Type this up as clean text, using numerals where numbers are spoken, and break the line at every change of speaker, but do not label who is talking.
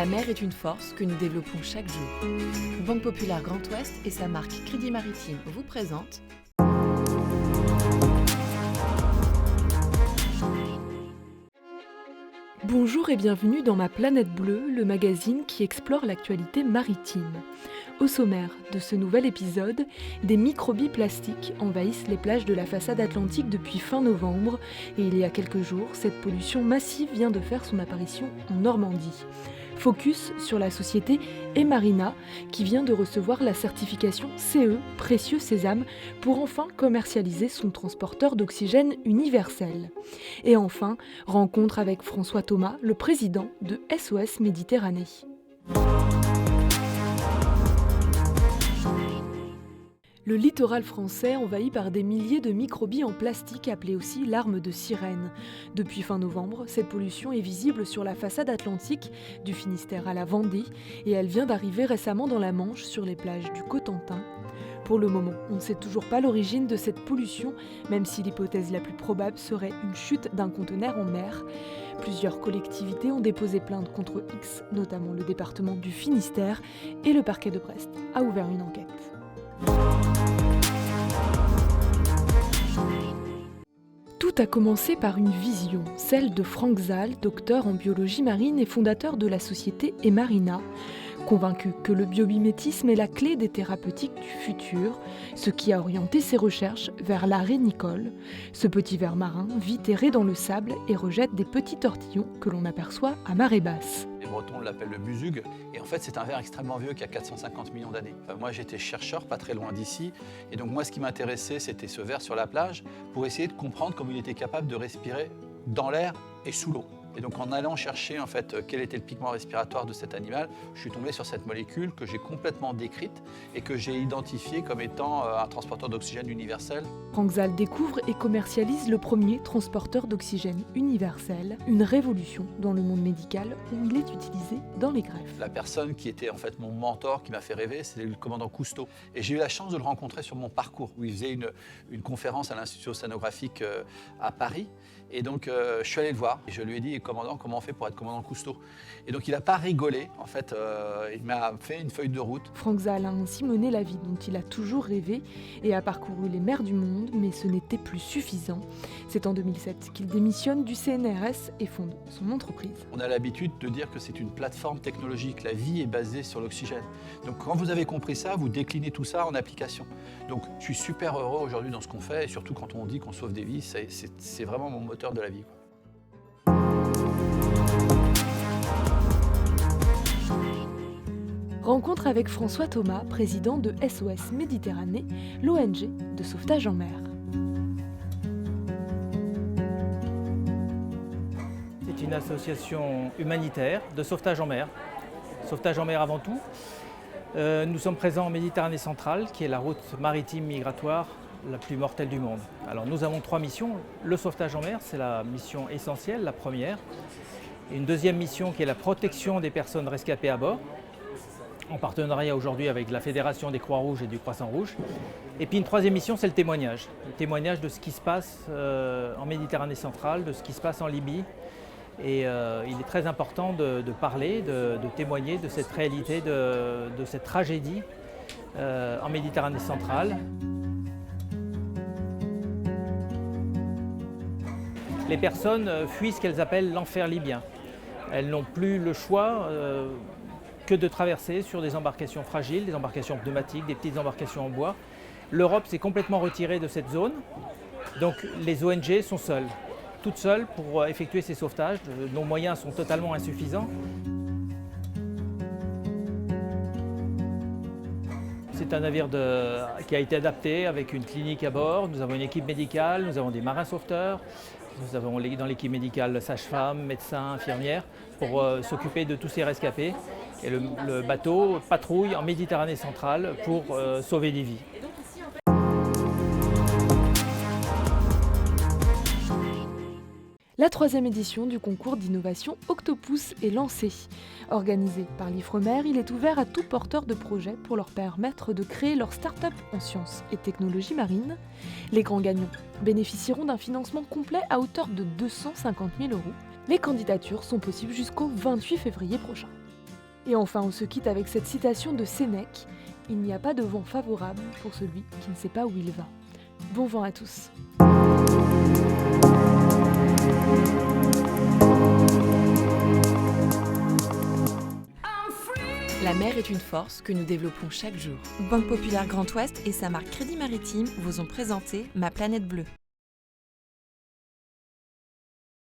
La mer est une force que nous développons chaque jour. Banque Populaire Grand Ouest et sa marque Crédit Maritime vous présentent
Bonjour et bienvenue dans Ma Planète Bleue, le magazine qui explore l'actualité maritime. Au sommaire de ce nouvel épisode, des microbilles plastiques envahissent les plages de la façade atlantique depuis fin novembre et il y a quelques jours, cette pollution massive vient de faire son apparition en Normandie. Focus sur la société Emarina qui vient de recevoir la certification CE Précieux Sésame pour enfin commercialiser son transporteur d'oxygène universel. Et enfin, rencontre avec François Thomas, le président de SOS Méditerranée. Le littoral français envahi par des milliers de microbilles en plastique appelées aussi larmes de sirène. Depuis fin novembre, cette pollution est visible sur la façade atlantique du Finistère à la Vendée et elle vient d'arriver récemment dans la Manche sur les plages du Cotentin. Pour le moment, on ne sait toujours pas l'origine de cette pollution, même si l'hypothèse la plus probable serait une chute d'un conteneur en mer. Plusieurs collectivités ont déposé plainte contre X, notamment le département du Finistère, et le parquet de Brest a ouvert une enquête. Tout a commencé par une vision, celle de Frank Zahl, docteur en biologie marine et fondateur de la société Emarina. Convaincu que le biomimétisme est la clé des thérapeutiques du futur, ce qui a orienté ses recherches vers l'arrêt Nicole. Ce petit ver marin vit terré dans le sable et rejette des petits tortillons que l'on aperçoit à marée basse.
Les Bretons l'appellent le busug, et en fait c'est un ver extrêmement vieux qui a 450 millions d'années. Moi j'étais chercheur pas très loin d'ici, et donc moi ce qui m'intéressait c'était ce ver sur la plage pour essayer de comprendre comment il était capable de respirer dans l'air et sous l'eau. Et donc en allant chercher en fait quel était le pigment respiratoire de cet animal, je suis tombé sur cette molécule que j'ai complètement décrite et que j'ai identifiée comme étant un transporteur d'oxygène universel.
Frank Zahl découvre et commercialise le premier transporteur d'oxygène universel, une révolution dans le monde médical où il est utilisé dans les greffes.
La personne qui était en fait mon mentor, qui m'a fait rêver, c'est le commandant Cousteau. Et j'ai eu la chance de le rencontrer sur mon parcours, où il faisait une conférence à l'Institut océanographique à Paris. Et donc je suis allé le voir et je lui ai dit, commandant, comment on fait pour être commandant Cousteau? Et donc il n'a pas rigolé, en fait, il m'a fait une feuille de route.
Frank Zahl a ainsi mené la vie dont il a toujours rêvé et a parcouru les mers du monde, mais ce n'était plus suffisant. C'est en 2007 qu'il démissionne du CNRS et fonde son entreprise.
On a l'habitude de dire que c'est une plateforme technologique, la vie est basée sur l'oxygène. Donc quand vous avez compris ça, vous déclinez tout ça en application. Donc je suis super heureux aujourd'hui dans ce qu'on fait, et surtout quand on dit qu'on sauve des vies, c'est vraiment mon moteur de la vie, quoi.
Rencontre avec François Thomas, président de SOS Méditerranée, l'ONG de sauvetage en mer.
C'est une association humanitaire de sauvetage en mer avant tout. Nous sommes présents en Méditerranée centrale, qui est la route maritime migratoire la plus mortelle du monde. Alors nous avons 3 missions. Le sauvetage en mer, c'est la mission essentielle, la première. Et une deuxième mission qui est la protection des personnes rescapées à bord, en partenariat aujourd'hui avec la Fédération des Croix-Rouges et du Croissant-Rouge. Et puis une troisième mission, c'est le témoignage de ce qui se passe en Méditerranée centrale, de ce qui se passe en Libye. Et il est très important de parler, de témoigner de cette réalité, de cette tragédie en Méditerranée centrale. Les personnes fuient ce qu'elles appellent l'enfer libyen. Elles n'ont plus le choix que de traverser sur des embarcations fragiles, des embarcations pneumatiques, des petites embarcations en bois. L'Europe s'est complètement retirée de cette zone, donc les ONG sont seules, toutes seules pour effectuer ces sauvetages. Nos moyens sont totalement insuffisants. C'est un navire qui a été adapté avec une clinique à bord. Nous avons une équipe médicale, nous avons des marins sauveteurs. Nous avons dans l'équipe médicale sages-femmes, médecins, infirmières pour s'occuper de tous ces rescapés. Et le bateau patrouille en Méditerranée centrale pour sauver des vies.
La 3e édition du concours d'innovation Octopus est lancée. Organisé par l'Ifremer, il est ouvert à tout porteur de projet pour leur permettre de créer leur start-up en sciences et technologies marines. Les grands gagnants bénéficieront d'un financement complet à hauteur de 250 000 €. Les candidatures sont possibles jusqu'au 28 février prochain. Et enfin, on se quitte avec cette citation de Sénèque: « Il n'y a pas de vent favorable pour celui qui ne sait pas où il va ». Bon vent à tous.
La mer est une force que nous développons chaque jour. Banque Populaire Grand Ouest et sa marque Crédit Maritime vous ont présenté Ma Planète Bleue.